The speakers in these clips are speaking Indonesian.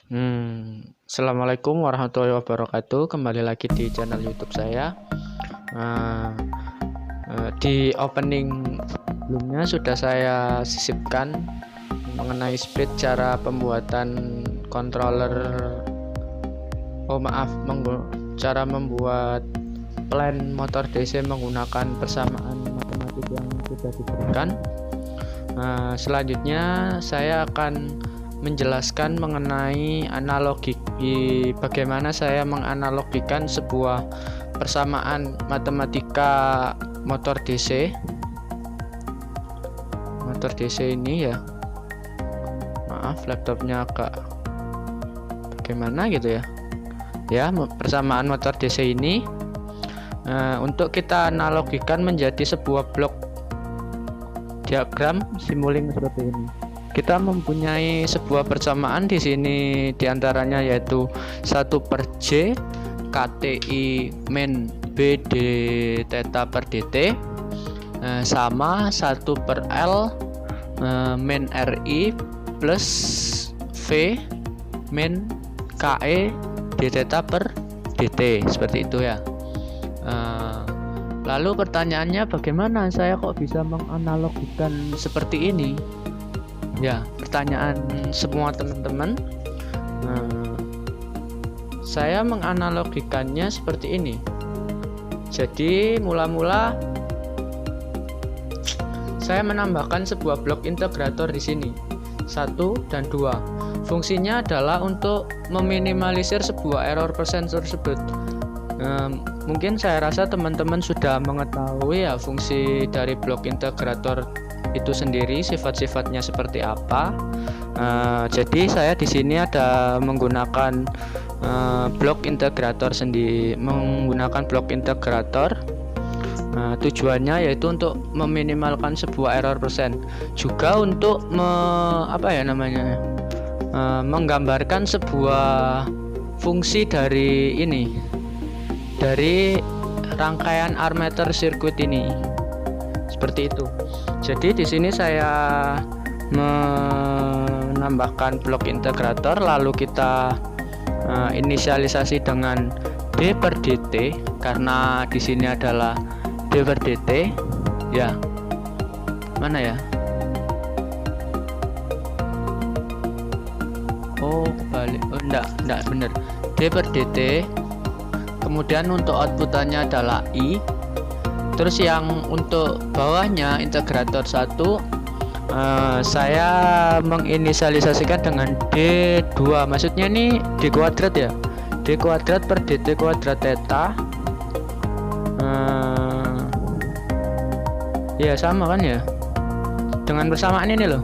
Assalamualaikum warahmatullahi wabarakatuh. Kembali lagi di channel YouTube saya. Eh, di opening sebelumnya sudah saya sisipkan mengenai speed cara pembuatan controller. Cara membuat plan motor DC menggunakan persamaan matematik yang sudah diberikan. Selanjutnya saya akan menjelaskan mengenai analogi, bagaimana saya menganalogikan sebuah persamaan matematika motor DC ini ya. Maaf, laptopnya agak bagaimana gitu ya. Persamaan motor DC ini untuk kita analogikan menjadi sebuah blok diagram simulink seperti ini. Kita mempunyai sebuah persamaan di sini, diantaranya yaitu 1/J KTI min B d theta per dt sama 1/L min RI plus V min KE d theta per dt, seperti itu ya. Lalu pertanyaannya, bagaimana saya kok bisa menganalogikan seperti ini? Ya, pertanyaan semua teman-teman. Saya menganalogikannya seperti ini. Jadi mula-mula saya menambahkan sebuah blok integrator di sini, 1 dan 2. Fungsinya adalah untuk meminimalisir sebuah error persen tersebut. Mungkin saya rasa teman-teman sudah mengetahui ya fungsi dari blok integrator itu sendiri, sifat-sifatnya seperti apa. Jadi saya di sini ada menggunakan blok integrator sendiri, tujuannya yaitu untuk meminimalkan sebuah error persen, juga untuk menggambarkan sebuah fungsi dari rangkaian armatur sirkuit ini, seperti itu. Jadi di sini saya menambahkan blok integrator, lalu kita inisialisasi dengan d per dt, karena di sini adalah d per dt ya. Mana ya? Kebalik. Enggak benar. D per dt. Kemudian untuk outputannya adalah I. Terus yang untuk bawahnya integrator 1 saya menginisialisasikan dengan D2, maksudnya ini D kuadrat ya, D kuadrat per DT kuadrat theta. Ya sama kan ya dengan persamaan ini loh.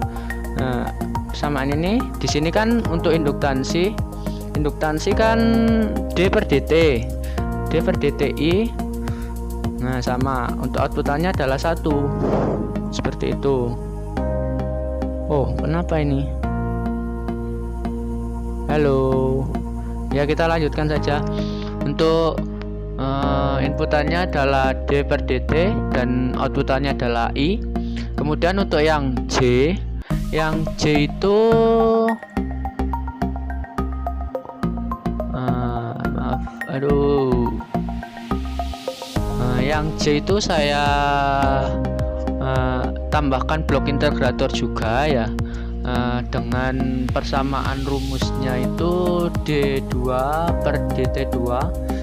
Persamaan ini di sini kan untuk induktansi kan D per DT, D per DTI. Nah, sama untuk outputannya adalah 1, seperti itu. Kenapa ini? Halo ya, kita lanjutkan saja. Untuk inputannya adalah D per dt dan outputannya adalah I. Kemudian untuk yang J itu yang J itu saya tambahkan blok integrator juga ya, dengan persamaan rumusnya itu D2 per dt2.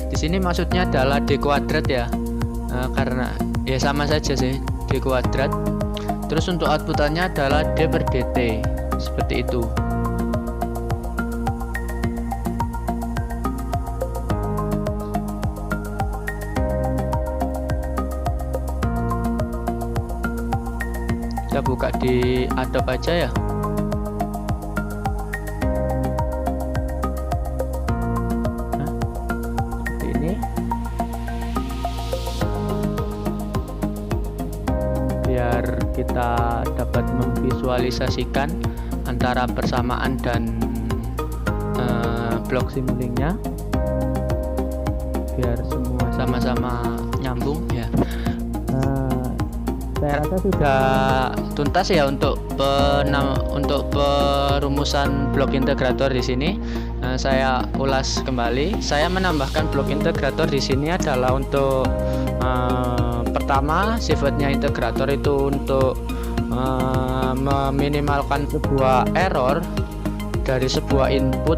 Di sini maksudnya adalah D kuadrat ya, karena ya sama saja sih, D kuadrat. Terus untuk outputannya adalah D per dt, seperti itu. Kita buka di Adobe aja ya. Seperti ini. Biar kita dapat memvisualisasikan antara persamaan dan blok simulinknya, biar semua sama-sama nyambung ya. Saya rasa sudah tuntas ya untuk perumusan blok integrator di sini. saya ulas kembali. Saya menambahkan blok integrator di sini adalah untuk pertama, sifatnya integrator itu untuk meminimalkan sebuah error dari sebuah input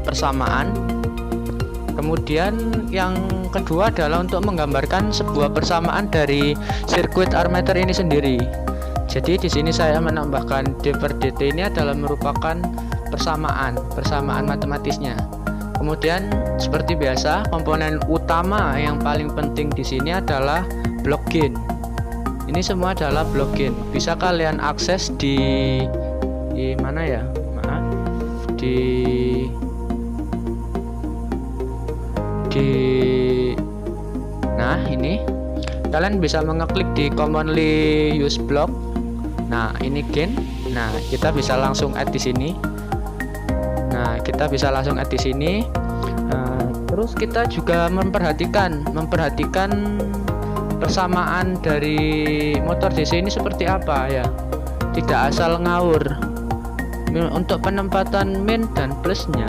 persamaan. Kemudian yang kedua adalah untuk menggambarkan sebuah persamaan dari sirkuit armatur ini sendiri. Jadi di sini saya menambahkan d per dt ini adalah merupakan persamaan matematisnya. Kemudian seperti biasa, komponen utama yang paling penting di sini adalah blok gain. Ini semua adalah blok gain. Bisa kalian akses di mana ya? Maaf. Nah, ini kalian bisa mengeklik di commonly used block. Nah, ini gain. Nah, kita bisa langsung add di sini. Terus kita juga memperhatikan persamaan dari motor DC ini seperti apa ya. Tidak asal ngawur. Untuk penempatan min dan plusnya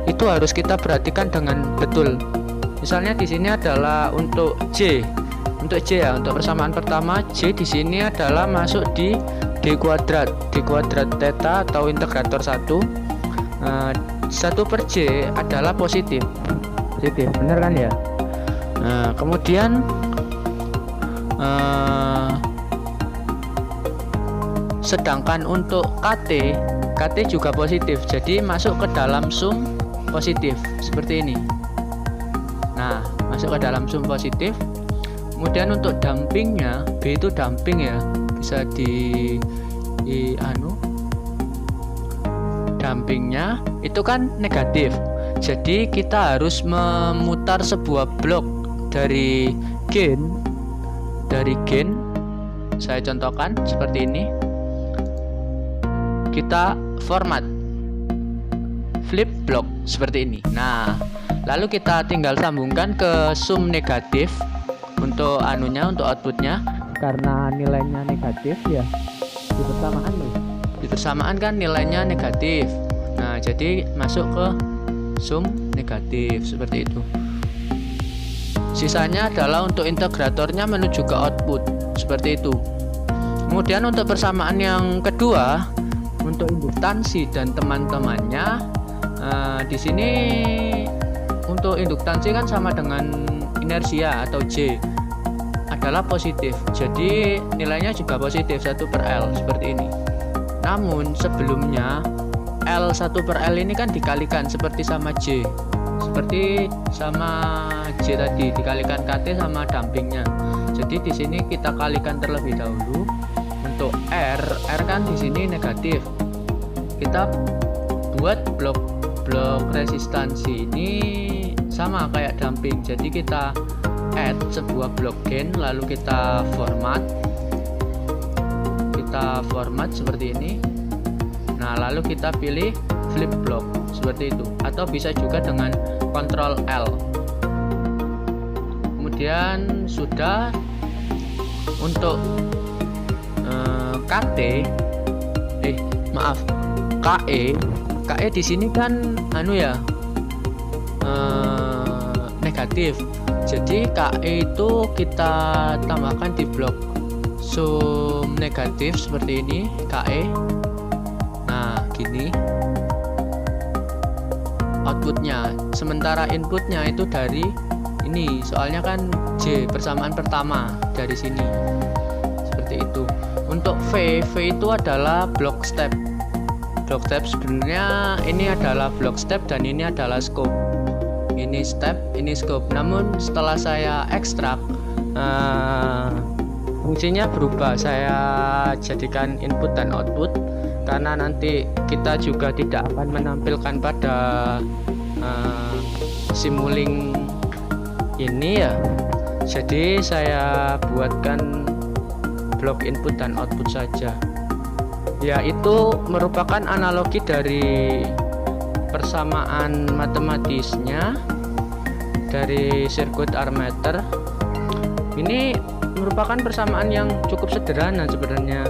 itu harus kita perhatikan dengan betul. Misalnya di sini adalah untuk J ya, untuk persamaan pertama J di sini adalah masuk di d kuadrat theta atau integrator 1. 1 per J adalah positif, bener kan ya? Kemudian sedangkan untuk KT juga positif, jadi masuk ke dalam sum positif seperti ini. Nah, masuk ke dalam sum positif. Kemudian untuk dampingnya, B itu damping ya, bisa dampingnya itu kan negatif. Jadi kita harus memutar sebuah blok dari gain. Saya contohkan seperti ini. Kita format flip block seperti ini. Nah, lalu kita tinggal sambungkan ke sum negatif untuk outputnya, karena nilainya negatif ya. Di persamaan kan nilainya negatif. Nah, jadi masuk ke sum negatif seperti itu. Sisanya adalah untuk integratornya menuju ke output seperti itu. Kemudian untuk persamaan yang kedua, untuk induktansi dan teman-temannya, di sini untuk induktansi kan sama dengan inersia atau J adalah positif, jadi nilainya juga positif 1 per L seperti ini. Namun sebelumnya L 1 per L ini kan dikalikan seperti sama J tadi, dikalikan KT sama dampingnya. Jadi di sini kita kalikan terlebih dahulu. Untuk R kan di sini negatif. Kita buat blok resistansi ini sama kayak damping. Jadi kita add sebuah blok gain, lalu kita format seperti ini. Nah, lalu kita pilih flip block seperti itu, atau bisa juga dengan Ctrl L. Kemudian sudah untuk KE di sini kan negatif. Jadi KE itu kita tambahkan di blok sum negatif seperti ini, KE. Nah, gini outputnya. Sementara inputnya itu dari ini, soalnya kan J persamaan pertama dari sini seperti itu. Untuk V itu adalah block step. Sebenarnya ini adalah block step dan ini adalah scope. Ini step, ini scope. Namun setelah saya ekstrak, fungsinya berubah. Saya jadikan input dan output, karena nanti kita juga tidak akan menampilkan pada Simulink ini ya. Jadi saya buatkan blok input dan output saja. Yaitu merupakan analogi dari persamaan matematisnya dari sirkuit armatur. Ini merupakan persamaan yang cukup sederhana sebenarnya.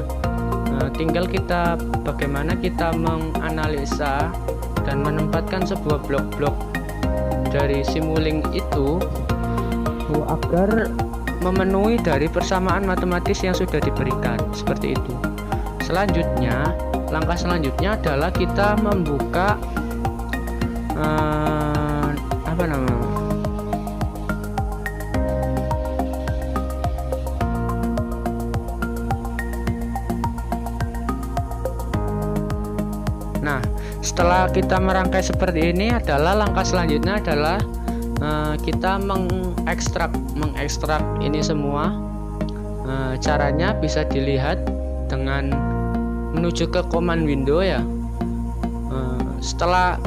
tinggal kita bagaimana kita menganalisa dan menempatkan sebuah blok-blok dari Simulink itu agar memenuhi dari persamaan matematis yang sudah diberikan, seperti itu. Selanjutnya, langkah selanjutnya adalah kita membuka Nah, setelah kita merangkai seperti ini, adalah langkah selanjutnya adalah kita mengekstrak ini semua. Caranya bisa dilihat dengan menuju ke command window ya. Setelah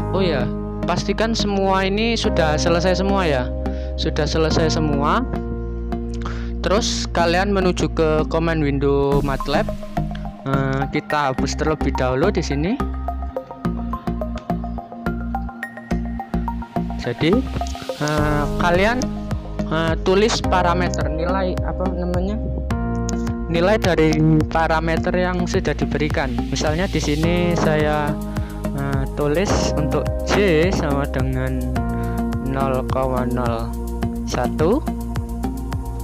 pastikan semua ini sudah selesai semua ya. Sudah selesai semua. Terus kalian menuju ke command window MATLAB. Kita hapus terlebih dahulu di sini. Jadi kalian tulis parameter nilai dari parameter yang sudah diberikan. Misalnya di sini saya tulis untuk J sama dengan 0,01,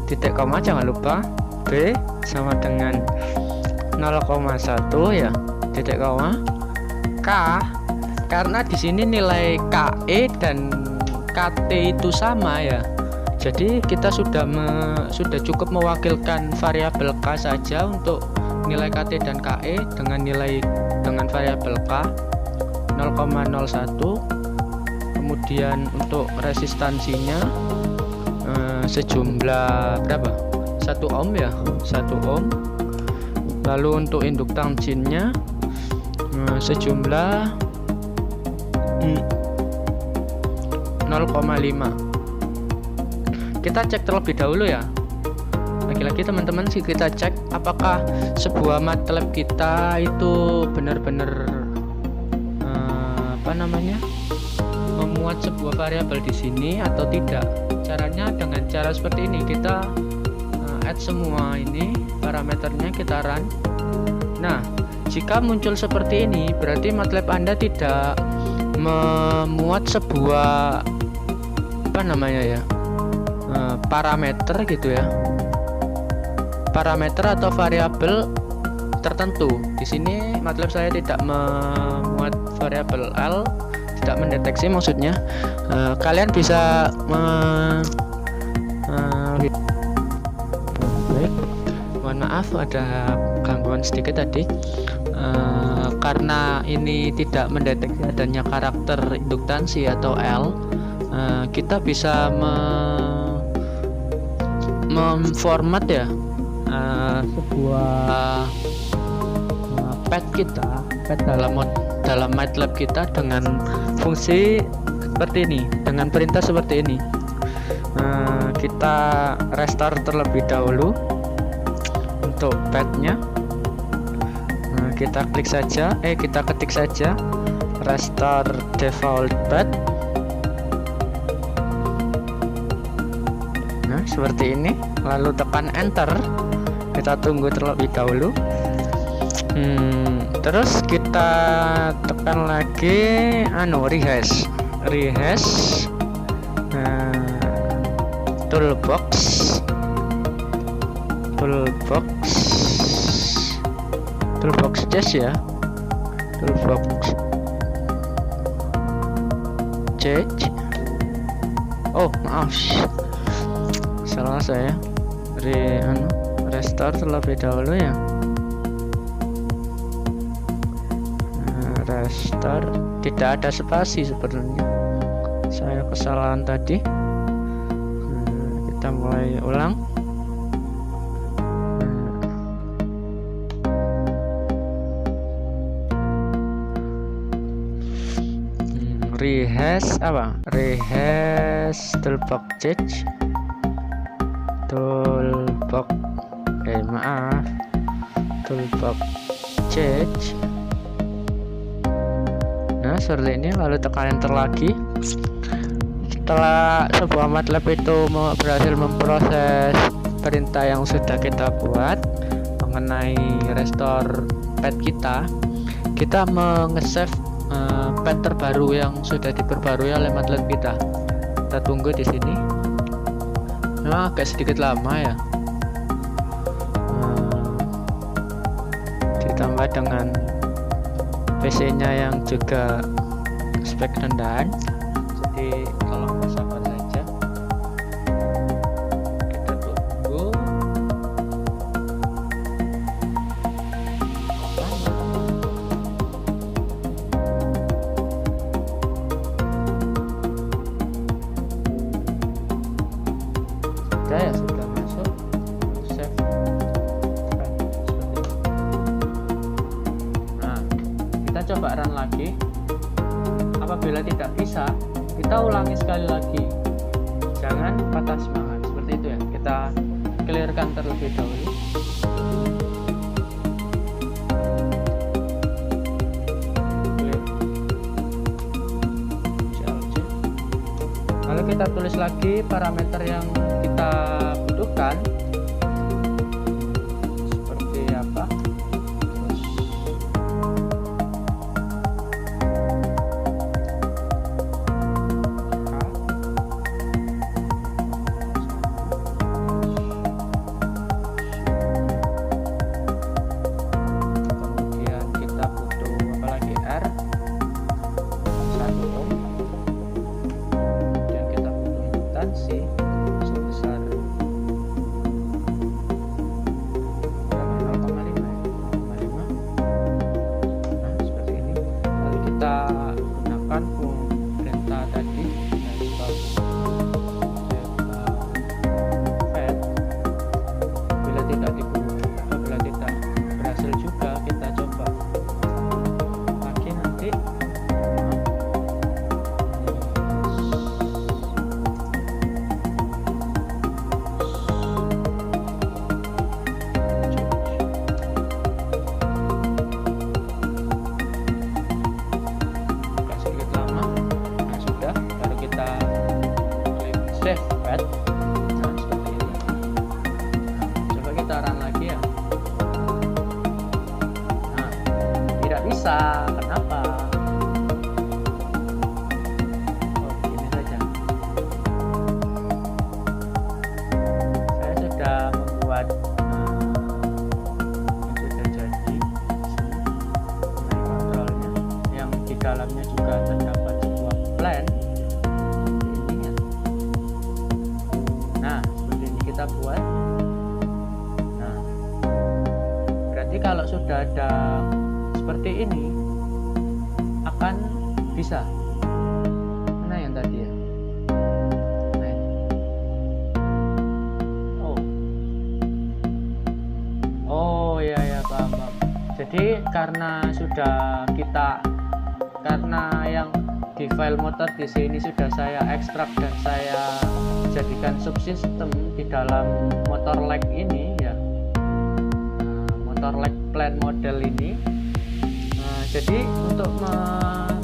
titik koma jangan lupa, B sama dengan 0,1 ya, titik koma, K karena di sini nilai KE dan KT itu sama ya. Jadi kita sudah cukup mewakilkan variabel K saja untuk nilai KT dan KE dengan variabel K 0,01. Kemudian untuk resistansinya sejumlah berapa? 1 ohm ya, 1 ohm. Lalu untuk induktansinya sejumlah 0,5. Kita cek terlebih dahulu ya. Lagi-lagi teman-teman sih kita cek apakah sebuah MATLAB kita itu benar-benar memuat sebuah variabel di sini atau tidak. Caranya dengan cara seperti ini, kita add semua ini parameternya, kita run. Nah, jika muncul seperti ini berarti MATLAB Anda tidak memuat sebuah parameter gitu ya, parameter atau variabel tertentu. Di sini MATLAB saya tidak memuat variabel L, tidak mendeteksi maksudnya. Kalian bisa baik, mohon maaf ada gangguan sedikit tadi. Karena ini tidak mendeteksi adanya karakter induktansi atau L, kita bisa memformat ya sebuah pad dalam MATLAB kita dengan fungsi seperti ini, dengan perintah seperti ini. Kita restart terlebih dahulu untuk padnya. Kita klik saja, kita ketik saja restart default pad. Nah, seperti ini. Lalu tekan enter. Kita tunggu terlebih dahulu. Terus kita tekan lagi rehash toolbox change ya, toolbox change. Oh maaf, salah saya. Restart terlebih dahulu ya. Restart, tidak ada spasi sebenarnya, saya kesalahan tadi. Kita mulai ulang. Rehash toolbox change, toolbox change. Nah, seperti ini. Lalu tekan enter lagi. Setelah sebuah MATLAB itu berhasil memproses perintah yang sudah kita buat mengenai restore pad kita nge-save pad terbaru yang sudah diperbarui oleh MATLAB kita. Kita tunggu di sini. Nah, agak sedikit lama ya. Ditambah dengan PC-nya yang juga spek rendahan, jadi kalau mau sabar saja. Kita tunggu. Ya sudah masuk save file seperti ini. Nah, kita coba run lagi. Apabila tidak bisa, kita ulangi sekali lagi. Jangan patah semangat seperti itu ya. Kita clearkan terlebih dahulu. Lalu kita tulis lagi parameter yang kita butuhkan seperti apa. Kemudian kita butuh apa lagi, R 1 ohm. Kemudian kita butuh impedansi sebesar 0,5 ya? 0,5. Nah, seperti ini. Lalu kita gunakan perintah tadi, fed. Bila tidak berhasil juga, kita coba lagi nanti. Sedikit lama. Nah, sudah, baru kita klik save pad. Nah, seperti ini. Nah, coba kita run lagi ya. Nah, tidak bisa. Kenapa? Oh, ini saja. Saya sudah membuat yang sudah jadi kontrolnya, yang di dalamnya juga terdapat sebuah plan seperti ini ya. Nah, seperti ini kita buat. Nah, berarti kalau sudah ada seperti ini akan bisa. Mana yang tadi ya? Nah, ini. Oh ya ya, paham. Jadi karena yang di file motor di sini sudah saya ekstrak dan saya jadikan subsistem di dalam motor lag ini ya. Motor lag plan model ini. Jadi untuk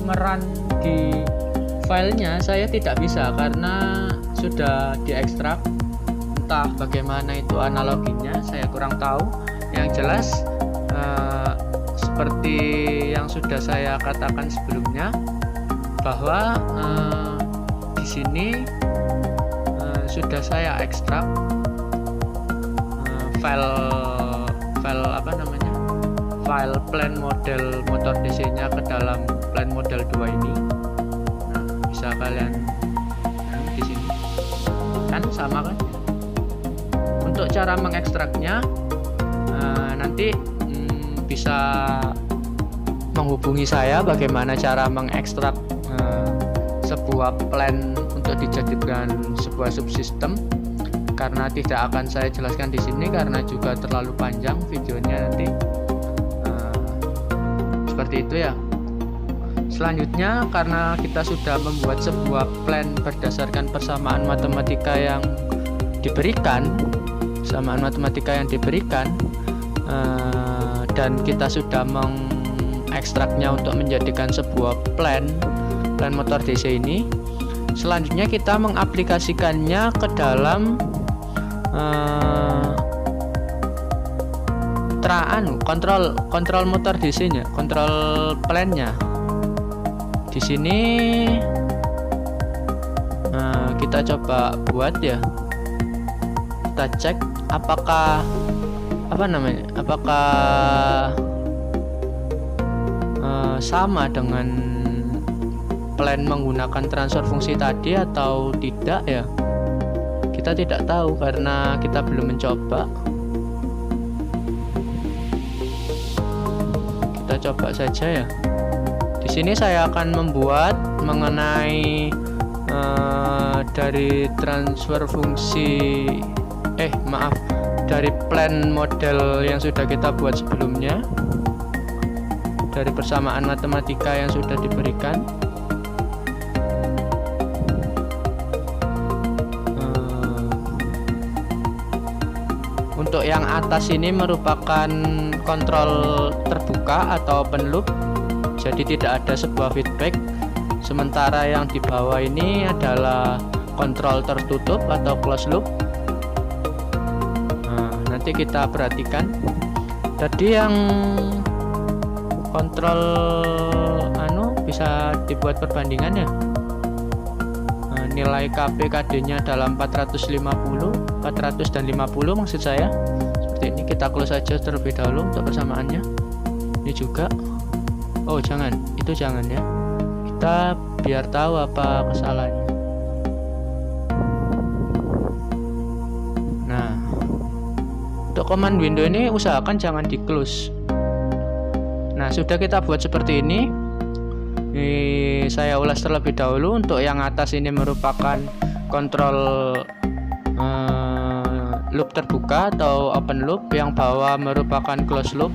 merun di filenya saya tidak bisa karena sudah diekstrak. Entah bagaimana itu analoginya, saya kurang tahu. Yang jelas seperti yang sudah saya katakan sebelumnya, bahwa di sini sudah saya ekstrak file file plan model motor DC-nya ke dalam plan model 2 ini. Nah, bisa kalian di sini kan sama kan. Untuk cara mengekstraknya nanti bisa menghubungi saya bagaimana cara mengekstrak sebuah plan untuk dijadikan sebuah subsistem, karena tidak akan saya jelaskan di sini karena juga terlalu panjang videonya nanti. Seperti itu ya. Selanjutnya, karena kita sudah membuat sebuah plan berdasarkan persamaan matematika yang diberikan, dan kita sudah mengekstraknya untuk menjadikan sebuah plan motor DC ini. Selanjutnya kita mengaplikasikannya ke dalam kontrol motor DC-nya, kontrol plan-nya. Di sini kita coba buat ya. Kita cek apakah sama dengan plan menggunakan transfer fungsi tadi atau tidak ya. Kita tidak tahu karena kita belum mencoba. Kita coba saja ya. Di sini saya akan membuat mengenai dari transfer fungsi dari plan model yang sudah kita buat sebelumnya, dari persamaan matematika yang sudah diberikan. Untuk yang atas ini merupakan kontrol terbuka atau open loop, jadi tidak ada sebuah feedback. Sementara yang di bawah ini adalah kontrol tertutup atau closed loop. Nanti kita perhatikan. Tadi yang kontrol bisa dibuat perbandingan ya. Nilai KP KD-nya dalam 450 dan 50 maksud saya. Seperti ini, kita close saja terlebih dahulu untuk persamaannya. Ini juga. Oh, jangan. Itu jangan ya. Kita biar tahu apa kesalahannya. Nah, untuk command window ini usahakan jangan di close. Nah, sudah kita buat seperti ini. Saya ulas terlebih dahulu. Untuk yang atas ini merupakan kontrol loop terbuka atau open loop, yang bawah merupakan closed loop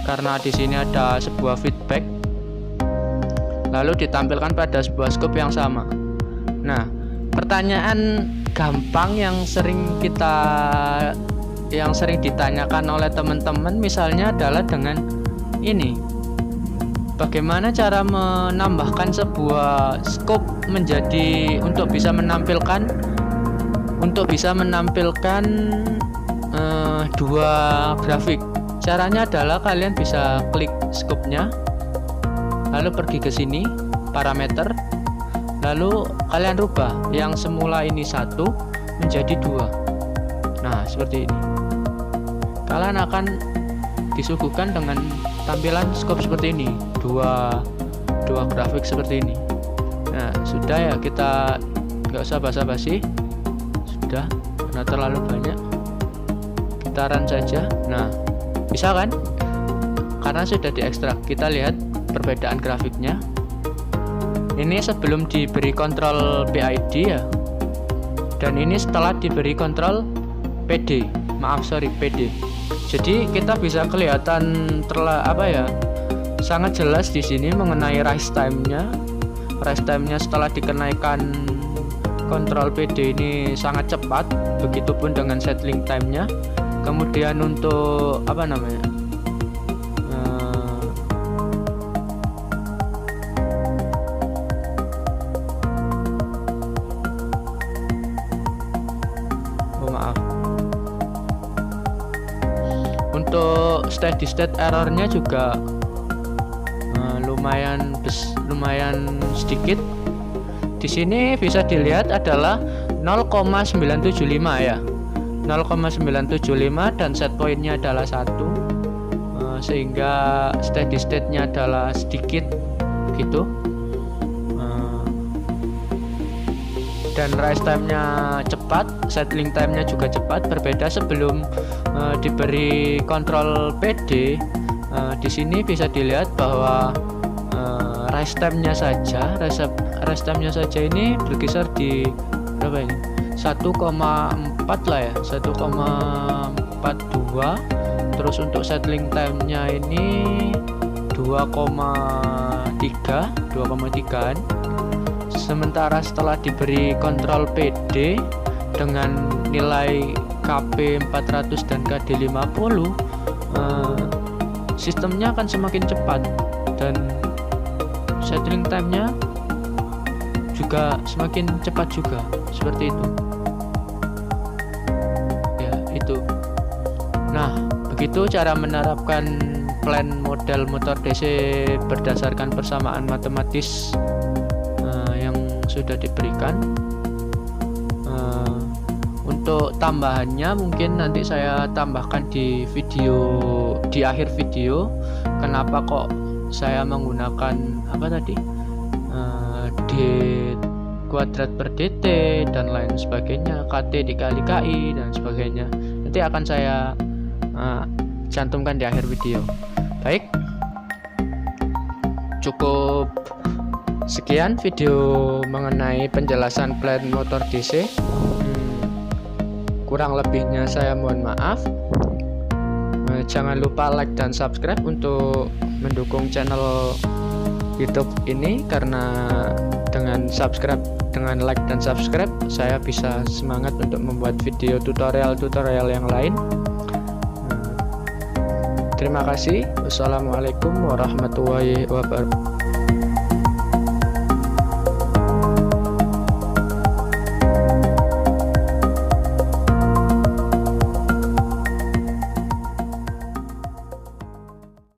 karena di sini ada sebuah feedback lalu ditampilkan pada sebuah scope yang sama. Nah, pertanyaan gampang yang sering ditanyakan oleh teman-teman misalnya adalah dengan ini. Bagaimana cara menambahkan sebuah scope menjadi untuk bisa menampilkan dua grafik. Caranya adalah kalian bisa klik scope-nya, lalu pergi ke sini parameter, lalu kalian rubah yang semula ini 1 menjadi 2. Nah, seperti ini. Kalian akan disuguhkan dengan tampilan scope seperti ini, dua grafik seperti ini. Nah, sudah ya, kita nggak usah basa-basi, sudah karena terlalu banyak. Kita run saja. Nah, bisa kan? Karena sudah diekstrak. Kita lihat perbedaan grafiknya. Ini sebelum diberi kontrol PID ya, dan ini setelah diberi kontrol PD. PD. Jadi kita bisa kelihatan sangat jelas di sini mengenai rise time-nya. Rise time-nya setelah dikenaikan kontrol PD ini sangat cepat, begitupun dengan settling time-nya. Kemudian untuk untuk steady state errornya juga lumayan sedikit. Di sini bisa dilihat adalah 0,975 ya, 0,975 dan set pointnya adalah 1, sehingga steady state-nya adalah sedikit gitu. Dan rise time-nya cepat, settling time-nya juga cepat, berbeda sebelum diberi kontrol PD. Di sini bisa dilihat bahwa rise time-nya saja ini berkisar di berapa ini? 1,4 lah ya, 1,42. Terus untuk settling time-nya ini 2,3-an. Sementara setelah diberi kontrol PD dengan nilai KP 400 dan KD 50, sistemnya akan semakin cepat dan settling time-nya juga semakin cepat juga, seperti itu. Ya, itu. Nah, begitu cara menerapkan plan model motor DC berdasarkan persamaan matematis yang sudah diberikan. Untuk tambahannya mungkin nanti saya tambahkan di akhir video, kenapa kok saya menggunakan D kuadrat per dt dan lain sebagainya, KT dikali KI dan sebagainya. Nanti akan saya cantumkan di akhir video. Baik, cukup sekian video mengenai penjelasan plan motor DC. Kurang lebihnya saya mohon maaf. Jangan lupa like dan subscribe untuk mendukung channel YouTube ini, karena dengan like dan subscribe saya bisa semangat untuk membuat video tutorial yang lain. Terima kasih. Wassalamualaikum warahmatullahi wabarakatuh.